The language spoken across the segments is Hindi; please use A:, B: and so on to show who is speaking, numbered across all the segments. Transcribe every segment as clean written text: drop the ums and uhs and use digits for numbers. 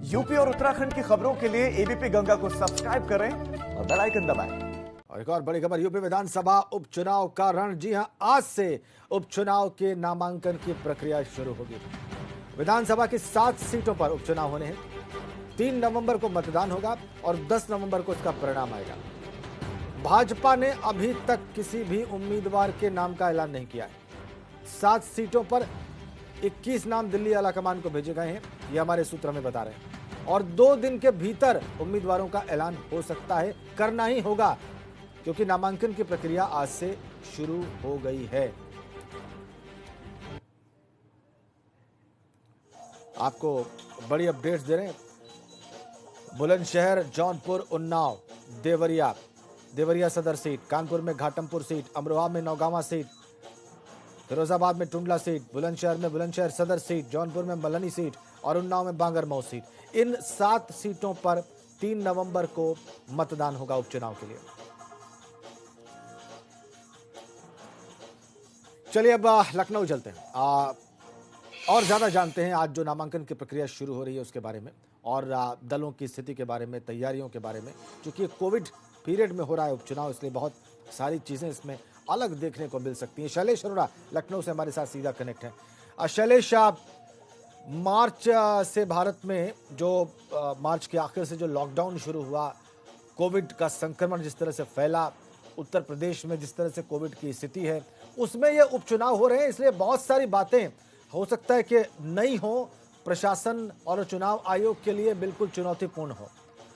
A: यूपी और उत्तराखंड की खबरों के लिए एबीपी गंगा को सब्सक्राइब करें और बेल आइकन दबाएं।
B: और एक और बड़ी खबर, यूपी विधानसभा उपचुनाव का रण। जी हां, आज से उपचुनाव के नामांकन की प्रक्रिया शुरू होगी। विधानसभा की 7 सीटों पर उपचुनाव होने हैं। 3 नवंबर को मतदान होगा और 10 नवंबर को इसका परिणाम आएगा। भाजपा ने अभी तक किसी भी उम्मीदवार के नाम का ऐलान नहीं किया है। 7 सीटों पर 21 नाम दिल्ली आलाकमान को भेजे गए हैं, ये हमारे सूत्र हमें बता रहे हैं। और 2 दिन के भीतर उम्मीदवारों का ऐलान हो सकता है, करना ही होगा, क्योंकि नामांकन की प्रक्रिया आज से शुरू हो गई है। आपको बड़ी अपडेट्स दे रहे हैं। बुलंदशहर, जौनपुर, उन्नाव, देवरिया सदर सीट, कानपुर में घाटमपुर सीट, अमरोहा में नौगांवा सीट, फिरोजाबाद में टुंडला सीट, बुलंदशहर में बुलंदशहर सदर सीट, जौनपुर में मल्हनी सीट और उन्नाव में बांगरमऊ सीट। इन 7 सीटों पर 3 नवंबर को मतदान होगा उपचुनाव के लिए। चलिए अब लखनऊ चलते हैं और ज्यादा जानते हैं आज जो नामांकन की प्रक्रिया शुरू हो रही है उसके बारे में और दलों की स्थिति के बारे में, तैयारियों के बारे में। क्योंकि कोविड पीरियड में हो रहा है उपचुनाव, इसलिए बहुत सारी चीजें इसमें अलग देखने को मिल सकती हैं। शैलेश अरोड़ा लखनऊ से हमारे साथ सीधा कनेक्ट है। शैलेश, मार्च से भारत में जो मार्च के आखिर से जो लॉकडाउन शुरू हुआ, कोविड का संक्रमण जिस तरह से फैला, उत्तर प्रदेश में जिस तरह से कोविड की स्थिति है, उसमें ये उपचुनाव हो रहे हैं, इसलिए बहुत सारी बातें हो सकता है कि नई हो, प्रशासन और चुनाव आयोग के लिए बिल्कुल चुनौतीपूर्ण हो।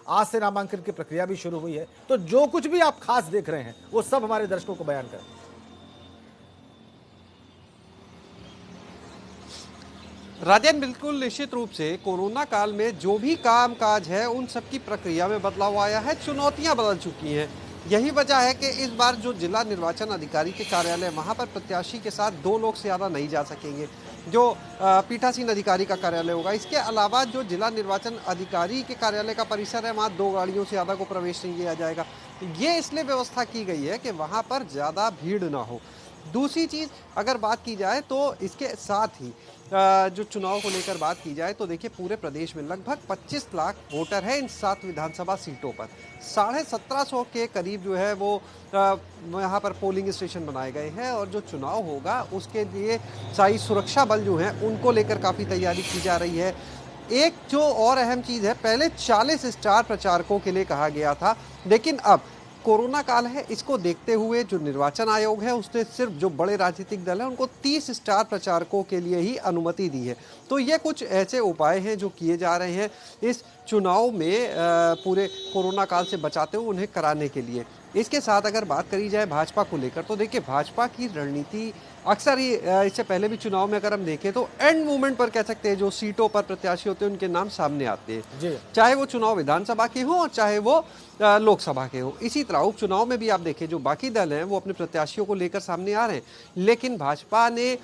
B: आज से नामांकन की प्रक्रिया भी शुरू हुई है, तो जो कुछ भी आप खास देख रहे हैं वो सब हमारे दर्शकों को बयान करें।
C: राजन, बिल्कुल निश्चित रूप से कोरोना काल में जो भी काम काज है उन सब की प्रक्रिया में बदलाव आया है, चुनौतियां बदल चुकी हैं। यही वजह है कि इस बार जो जिला निर्वाचन अधिकारी के कार्यालय, वहां पर प्रत्याशी के साथ 2 लोग से ज़्यादा नहीं जा सकेंगे, जो पीठासीन अधिकारी का कार्यालय होगा। इसके अलावा जो जिला निर्वाचन अधिकारी के कार्यालय का परिसर है, वहाँ 2 गाड़ियों से ज़्यादा को प्रवेश नहीं किया जाएगा। ये इसलिए व्यवस्था की गई है कि वहाँ पर ज़्यादा भीड़ ना हो। दूसरी चीज़ अगर बात की जाए तो इसके साथ ही जो चुनाव को लेकर बात की जाए तो देखिए, पूरे प्रदेश में लगभग 25 लाख वोटर है इन 7 विधानसभा सीटों पर। 1750 के करीब जो है वो यहाँ पर पोलिंग स्टेशन बनाए गए हैं और जो चुनाव होगा उसके लिए सारी सुरक्षा बल जो हैं उनको लेकर काफ़ी तैयारी की जा रही है। एक जो और अहम चीज़ है, पहले 40 स्टार प्रचारकों के लिए कहा गया था, लेकिन अब कोरोना काल है, इसको देखते हुए जो निर्वाचन आयोग है उसने सिर्फ जो बड़े राजनीतिक दल हैं उनको 30 स्टार प्रचारकों के लिए ही अनुमति दी है। तो ये कुछ ऐसे उपाय हैं जो किए जा रहे हैं इस चुनाव में पूरे कोरोना काल से बचाते हुए उन्हें कराने के लिए। इसके साथ अगर बात करी जाए भाजपा को लेकर तो देखिए, भाजपा की रणनीति अक्सर ही इससे पहले भी चुनाव में अगर हम देखें तो एंड मोमेंट पर कह सकते हैं जो सीटों पर प्रत्याशी होते हैं उनके नाम सामने आते हैं, चाहे वो चुनाव विधानसभा के हो और चाहे वो लोकसभा के हो। इसी तरह उपचुनाव में भी आप देखें, जो बाकी दल हैं वो अपने प्रत्याशियों को लेकर सामने आ रहे हैं, लेकिन भाजपा ने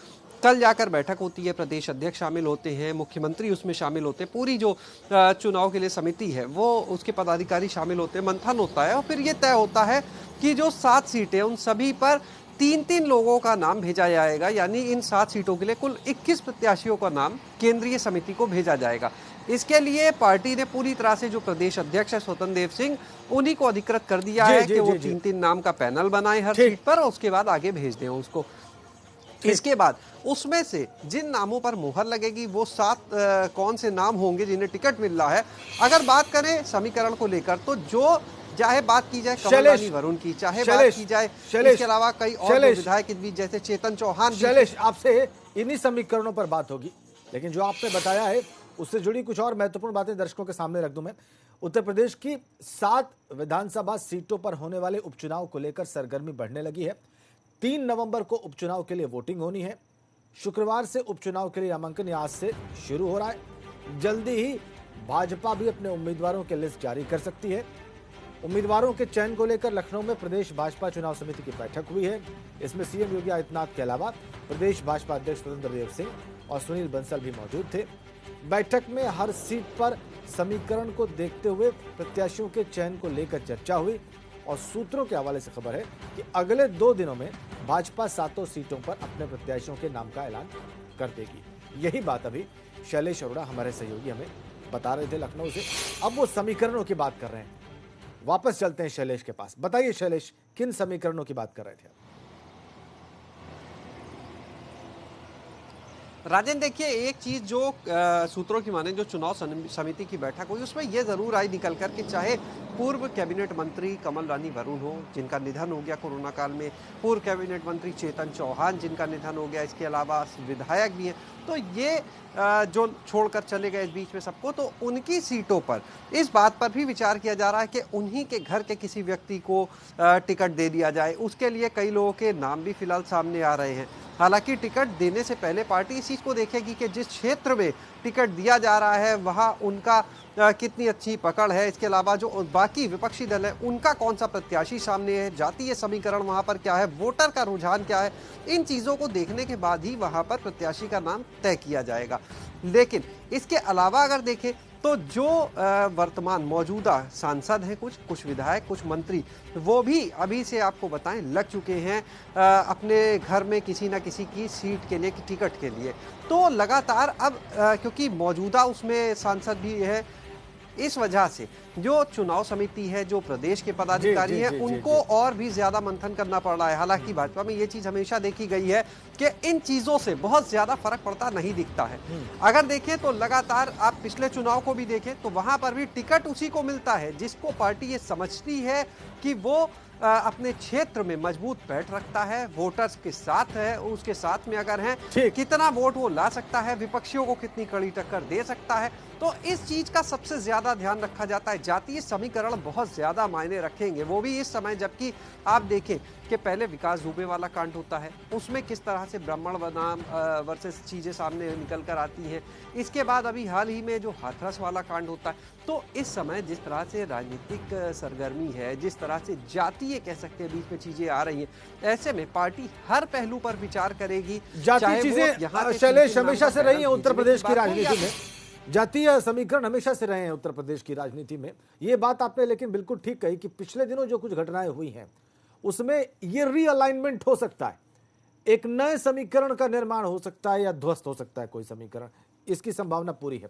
C: कल जाकर बैठक होती है, प्रदेश अध्यक्ष शामिल होते हैं, मुख्यमंत्री उसमें शामिल होते हैं, पूरी जो चुनाव के लिए समिति है वो उसके पदाधिकारी शामिल होते हैं, मंथन होता है और फिर ये तय होता है कि जो 7 सीटें उन सभी पर 3-3 लोगों का नाम भेजा जाएगा। यानी इन 7 सीटों के लिए कुल 21 प्रत्याशियों का नाम केंद्रीय समिति को भेजा जाएगा। इसके लिए पार्टी ने पूरी तरह से जो प्रदेश अध्यक्ष है स्वतंत्र देव सिंह, उन्हीं को अधिकृत कर दिया है कि वो 3-3 नाम का पैनल बनाए हर सीट पर और उसके बाद आगे भेज दें उसको। इसके बाद उसमें से जिन नामों पर मुहर लगेगी वो 7 कौन से नाम होंगे जिन्हें टिकट मिल रहा है। अगर बात करें समीकरण को लेकर तो जो चाहे बात की जाए कमलरानी वरुण की, चाहे बात की जाए इसके अलावा कई और विधायक इस बीच जैसे चेतन चौहान।
B: शैलेश, आपसे इन्हीं समीकरणों पर बात होगी, लेकिन जो आपने बताया है उससे जुड़ी कुछ और महत्वपूर्ण बातें दर्शकों के सामने रख दूं मैं। उत्तर प्रदेश की 7 विधानसभा सीटों पर होने वाले उपचुनाव को लेकर सरगर्मी बढ़ने लगी है। 3 नवंबर को उपचुनाव के लिए वोटिंग होनी है। शुक्रवार से उपचुनाव के लिए नामांकन आज से शुरू हो रहा है। जल्दी ही भाजपा भी अपने उम्मीदवारों की लिस्ट जारी कर सकती है। उम्मीदवारों के चयन को लेकर लखनऊ में प्रदेश भाजपा चुनाव समिति की बैठक हुई है। इसमें सीएम योगी आदित्यनाथ के अलावा प्रदेश भाजपा अध्यक्ष स्वतंत्र देव सिंह और सुनील बंसल भी मौजूद थे। बैठक में हर सीट पर समीकरण को देखते हुए प्रत्याशियों के चयन को लेकर चर्चा हुई और सूत्रों के हवाले से खबर है कि अगले 2 दिनों में भाजपा 7 सीटों पर अपने प्रत्याशियों के नाम का ऐलान कर देगी। यही बात अभी शैलेश अरोड़ा हमारे सहयोगी हमें बता रहे थे लखनऊ से, अब वो समीकरणों की बात कर रहे हैं। वापस चलते हैं शैलेश के पास। बताइए शैलेश, किन समीकरणों की बात कर रहे थे?
C: राजन देखिए, एक चीज जो सूत्रों की माने जो चुनाव समिति की बैठक हुई उसमें यह जरूर आई निकल कर कि चाहे पूर्व कैबिनेट मंत्री कमल रानी वरुण हो जिनका निधन हो गया कोरोना काल में, पूर्व कैबिनेट मंत्री चेतन चौहान जिनका निधन हो गया, इसके अलावा विधायक भी हैं, तो ये जो छोड़कर चले गए इस बीच में सबको, तो उनकी सीटों पर इस बात पर भी विचार किया जा रहा है कि उन्हीं के घर के किसी व्यक्ति को टिकट दे दिया जाए। उसके लिए कई लोगों के नाम भी फिलहाल सामने आ रहे हैं। हालांकि टिकट देने से पहले पार्टी इस चीज को देखेगी कि जिस क्षेत्र में टिकट दिया जा रहा है वहां उनका कितनी अच्छी पकड़ है, इसके अलावा जो बाकी विपक्षी दल है उनका कौन सा प्रत्याशी सामने है, जातीय समीकरण वहां पर क्या है, वोटर का रुझान क्या है, इन चीजों को देखने के बाद ही वहां पर प्रत्याशी का नाम तय किया जाएगा। लेकिन इसके अलावा अगर देखें तो जो वर्तमान मौजूदा सांसद हैं, कुछ विधायक, कुछ मंत्री, वो भी अभी से आपको बताएं लग चुके हैं अपने घर में किसी न किसी की सीट के लिए, टिकट के लिए। तो लगातार अब क्योंकि मौजूदा उसमें सांसद भी है, इस वजह से जो चुनाव समिति है, जो प्रदेश के पदाधिकारी हैं, उनको और भी ज्यादा मंथन करना पड़ रहा है। हालांकि भाजपा में ये चीज हमेशा देखी गई है कि इन चीजों से बहुत ज्यादा फर्क पड़ता नहीं दिखता है। अगर देखें तो लगातार आप पिछले चुनाव को भी देखें तो वहां पर भी टिकट उसी को मिलता है जिसको पार्टी ये समझती है कि वो अपने क्षेत्र में मजबूत पैठ रखता है, वोटर्स के साथ है, उसके साथ में अगर हैं, कितना वोट वो ला सकता है, विपक्षियों को कितनी कड़ी टक्कर दे सकता है, तो इस चीज का सबसे ज्यादा ध्यान रखा जाता है। जातीय समीकरण बहुत ज्यादा मायने रखेंगे, वो भी इस समय जबकि आप देखें कि पहले विकास दुबे वाला कांड होता है, उसमें किस तरह से ब्राह्मण बनाम वर्सेस चीजें सामने निकल कर आती हैं। इसके बाद अभी हाल ही में जो हाथरस वाला कांड होता है, तो इस समय जिस तरह से राजनीतिक सरगर्मी है, जिस तरह से जातीय कह सकते हैं बीच में चीजें आ रही हैं, ऐसे में पार्टी हर पहलू पर विचार करेगी।
B: जातीय चीजें शैलेश हमेशा से रही है उत्तर प्रदेश की राजनीति में, जातीय समीकरण हमेशा से रहे हैं उत्तर प्रदेश की राजनीति में। ये बात आपने लेकिन बिल्कुल ठीक कही कि पिछले दिनों जो कुछ घटनाएं हुई हैं उसमें ये रीअलाइनमेंट हो सकता है, एक नए समीकरण का निर्माण हो सकता है या ध्वस्त हो सकता है कोई समीकरण, इसकी संभावना पूरी है।